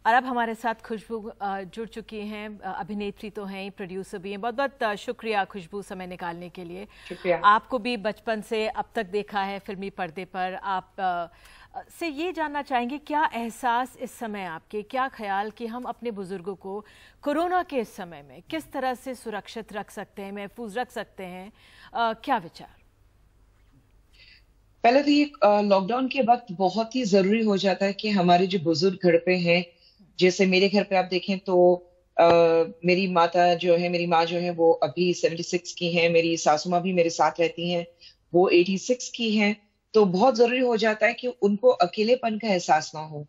और अब हमारे साथ खुशबू जुड़ चुकी हैं। अभिनेत्री तो हैं ही, प्रोड्यूसर भी हैं। बहुत बहुत शुक्रिया खुशबू, समय निकालने के लिए। शुक्रिया। आपको भी बचपन से अब तक देखा है फिल्मी पर्दे पर। आप से ये जानना चाहेंगे, क्या एहसास इस समय आपके, क्या ख्याल कि हम अपने बुजुर्गों को कोरोना के इस समय में किस तरह से सुरक्षित रख सकते हैं, महफूज रख सकते हैं, क्या विचार? पहले तो ये लॉकडाउन के वक्त बहुत ही जरूरी हो जाता है कि हमारे जो बुजुर्ग घर पे हैं, जैसे मेरे घर पे आप देखें तो मेरी मेरी माँ जो है वो अभी 76 की हैं, मेरी सासू माँ भी मेरे साथ रहती हैं, वो 86 की हैं। तो बहुत जरूरी हो जाता है कि उनको अकेलेपन का एहसास ना हो,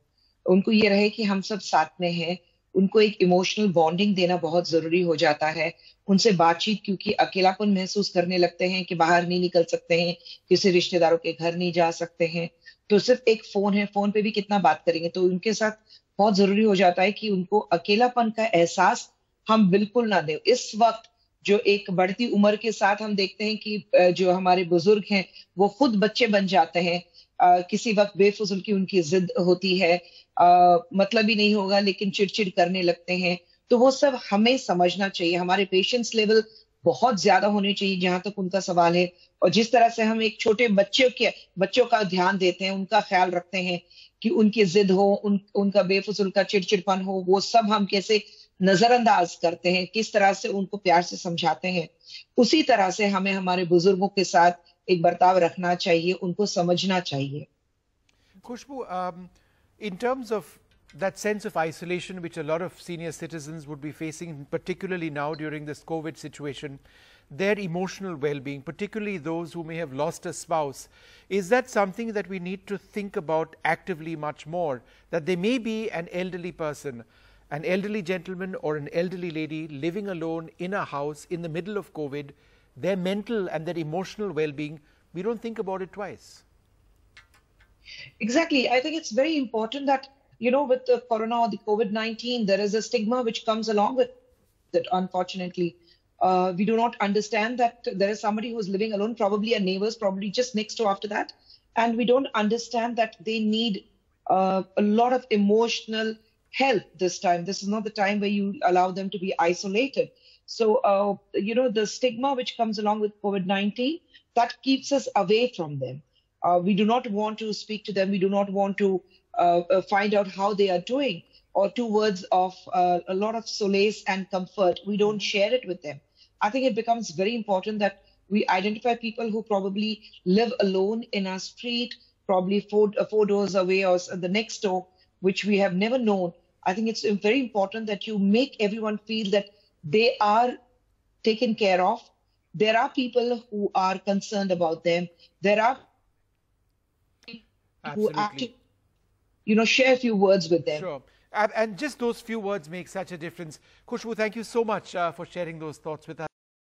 उनको ये रहे कि हम सब साथ में हैं। उनको एक इमोशनल बॉन्डिंग देना बहुत जरूरी हो जाता है, उनसे बातचीत, क्योंकि अकेलापन महसूस करने लगते हैं कि बाहर नहीं निकल सकते हैं, किसी रिश्तेदारों के घर नहीं जा सकते हैं, तो सिर्फ एक फोन है, फोन पे भी कितना बात करेंगे। तो उनके साथ बहुत जरूरी हो जाता है कि उनको अकेलापन का एहसास हम बिल्कुल ना दें। इस वक्त जो एक बढ़ती उम्र के साथ हम देखते हैं कि जो हमारे बुजुर्ग हैं वो खुद बच्चे बन जाते हैं। किसी वक्त बेफिजूल की उनकी जिद होती है, मतलब ही नहीं होगा लेकिन चिड़चिड़ करने लगते हैं। तो वो सब हमें समझना चाहिए, हमारे पेशेंस लेवल बहुत ज्यादा होने चाहिए जहां तक उनका सवाल है। और जिस तरह से हम एक छोटे बच्चों का ध्यान देते हैं, उनका ख्याल रखते हैं कि उनकी जिद हो, उनका बेफिजूल का चिड़चिड़पन हो, वो सब हम कैसे नजरअंदाज करते हैं, किस तरह से उनको प्यार से समझाते हैं, उसी तरह से हमें हमारे बुजुर्गों के साथ एक बर्ताव रखना चाहिए, उनको समझना चाहिए। Khushbu, in terms of that sense of isolation which a lot of senior citizens would be facing, particularly now during this COVID situation, their emotional well-being, particularly those who may have lost a spouse, is that something that we need to think about actively much more? That there may be an elderly person, an elderly gentleman or an elderly lady living alone in a house in the middle of COVID, their mental and their emotional well-being, we don't think about it twice. Exactly. I think it's very important that, with the corona or the COVID-19, there is a stigma which comes along with it, unfortunately. We do not understand that there is somebody who's living alone, probably a neighbor's, probably just next door after that. And we don't understand that they need a lot of emotional help this time. This is not the time where you allow them to be isolated. So, the stigma which comes along with COVID-19, that keeps us away from them. We do not want to speak to them. We do not want to find out how they are doing, or 2 words of a lot of solace and comfort. We don't share it with them. I think it becomes very important that we identify people who probably live alone in our street, probably four doors away or the next door, which we have never known. I think it's very important that you make everyone feel that they are taken care of. There are people who are concerned about them. There are who actually, share a few words with them. Sure. And just those few words make such a difference. Khushbu, thank you so much for sharing those thoughts with us.